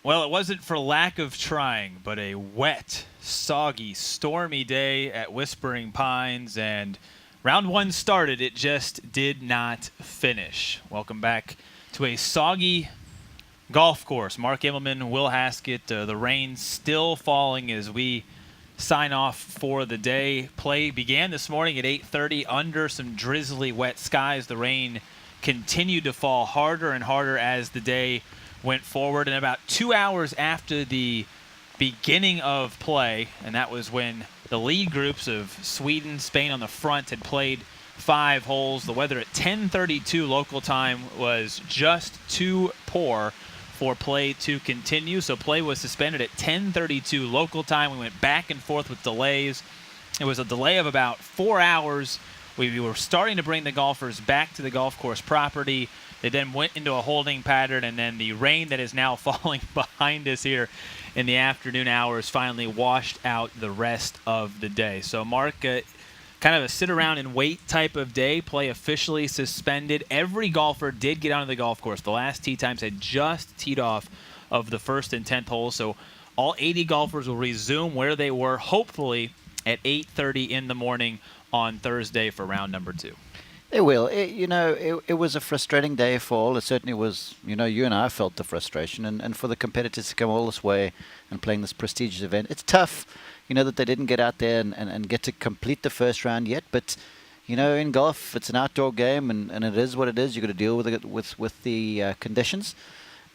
Well, it wasn't for lack of trying, but a wet, soggy, stormy day at Whispering Pines, and round one started. It just did not finish. Welcome back to a soggy golf course. Mark Immelman, Will Haskett, the rain still falling as we sign off for the day. Play began this morning at 8:30 under some drizzly, wet skies. The rain continued to fall harder and harder as the day went forward, and about 2 hours after the beginning of play, and that was when the lead groups of Sweden, Spain on the front had played 5 holes. The weather at 10:32 local time was just too poor for play to continue, so play was suspended at 10:32 local time. We went back and forth with delays. It was a delay of about 4 hours. We were starting to bring the golfers back to the golf course property. They then went into a holding pattern, and then the rain that is now falling behind us here in the afternoon hours finally washed out the rest of the day. So, Mark, kind of a sit-around-and-wait type of day. Play officially suspended. Every golfer did get onto the golf course. The last tee times had just teed off of the first and 10th holes, so all 80 golfers will resume where they were, hopefully at 8:30 in the morning on Thursday for round number 2. It will. It was a frustrating day for all. It certainly was. You and I felt the frustration. And for the competitors to come all this way and playing this prestigious event, it's tough, that they didn't get out there and get to complete the first round yet. But, in golf, it's an outdoor game, and it is what it is. You've got to deal with it with the conditions.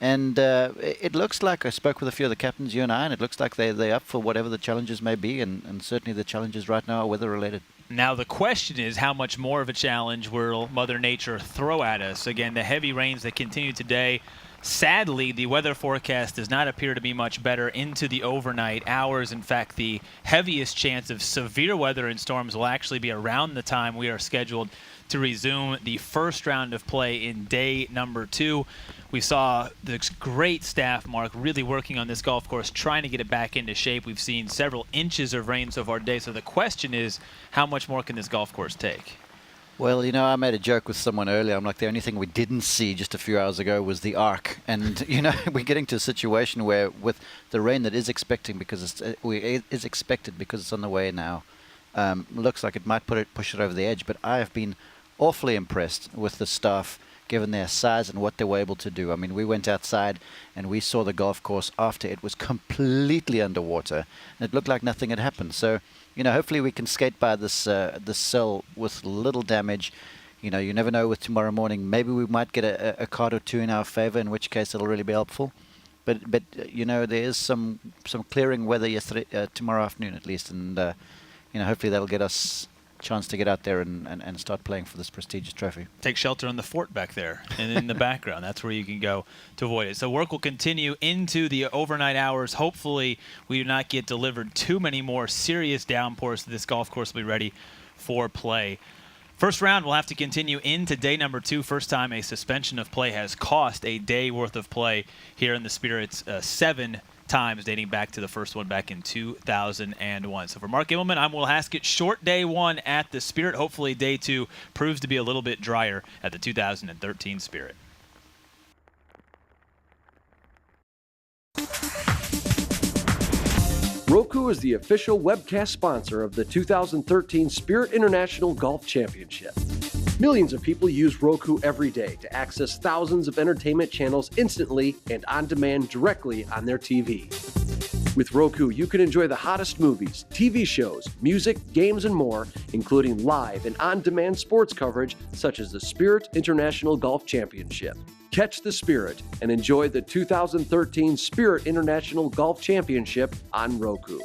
And it looks like, I spoke with a few of the captains, you and I, and it looks like they're up for whatever the challenges may be. And certainly the challenges right now are weather-related. Now, the question is, how much more of a challenge will Mother Nature throw at us? Again, the heavy rains that continue today. Sadly, the weather forecast does not appear to be much better into the overnight hours. In fact, the heaviest chance of severe weather and storms will actually be around the time we are scheduled to resume the first round of play in day number 2. We saw this great staff, Mark, really working on this golf course, trying to get it back into shape. We've seen several inches of rain so far today. So the question is, how much more can this golf course take? Well, I made a joke with someone earlier. I'm like, the only thing we didn't see just a few hours ago was the arc. And, we're getting to a situation where with the rain that is expected because it's on the way now, looks like it might push it over the edge. But I have been awfully impressed with the staff, given their size and what they were able to do. I mean, we went outside and we saw the golf course after it was completely underwater, and it looked like nothing had happened. So, hopefully we can skate by this cell with little damage. You never know with tomorrow morning. Maybe we might get a card or two in our favor, in which case it'll really be helpful. But there is some clearing weather tomorrow afternoon at least, and hopefully that'll get us chance to get out there and start playing for this prestigious trophy. Take shelter on the fort back there and in the background. That's where you can go to avoid it. So work will continue into the overnight hours. Hopefully we do not get delivered too many more serious downpours. This golf course will be ready for play. First round will have to continue into day number 2. First time a suspension of play has cost a day worth of play here in the Spirit's 7 times, dating back to the first one back in 2001. So for Mark Immelman, I'm Will Haskett. Short day 1 at the Spirit. Hopefully day 2 proves to be a little bit drier at the 2013 Spirit. Roku is the official webcast sponsor of the 2013 Spirit International Golf Championship. Millions of people use Roku every day to access thousands of entertainment channels instantly and on demand directly on their TV. With Roku, you can enjoy the hottest movies, TV shows, music, games, and more, including live and on-demand sports coverage such as the Spirit International Golf Championship. Catch the Spirit and enjoy the 2013 Spirit International Golf Championship on Roku.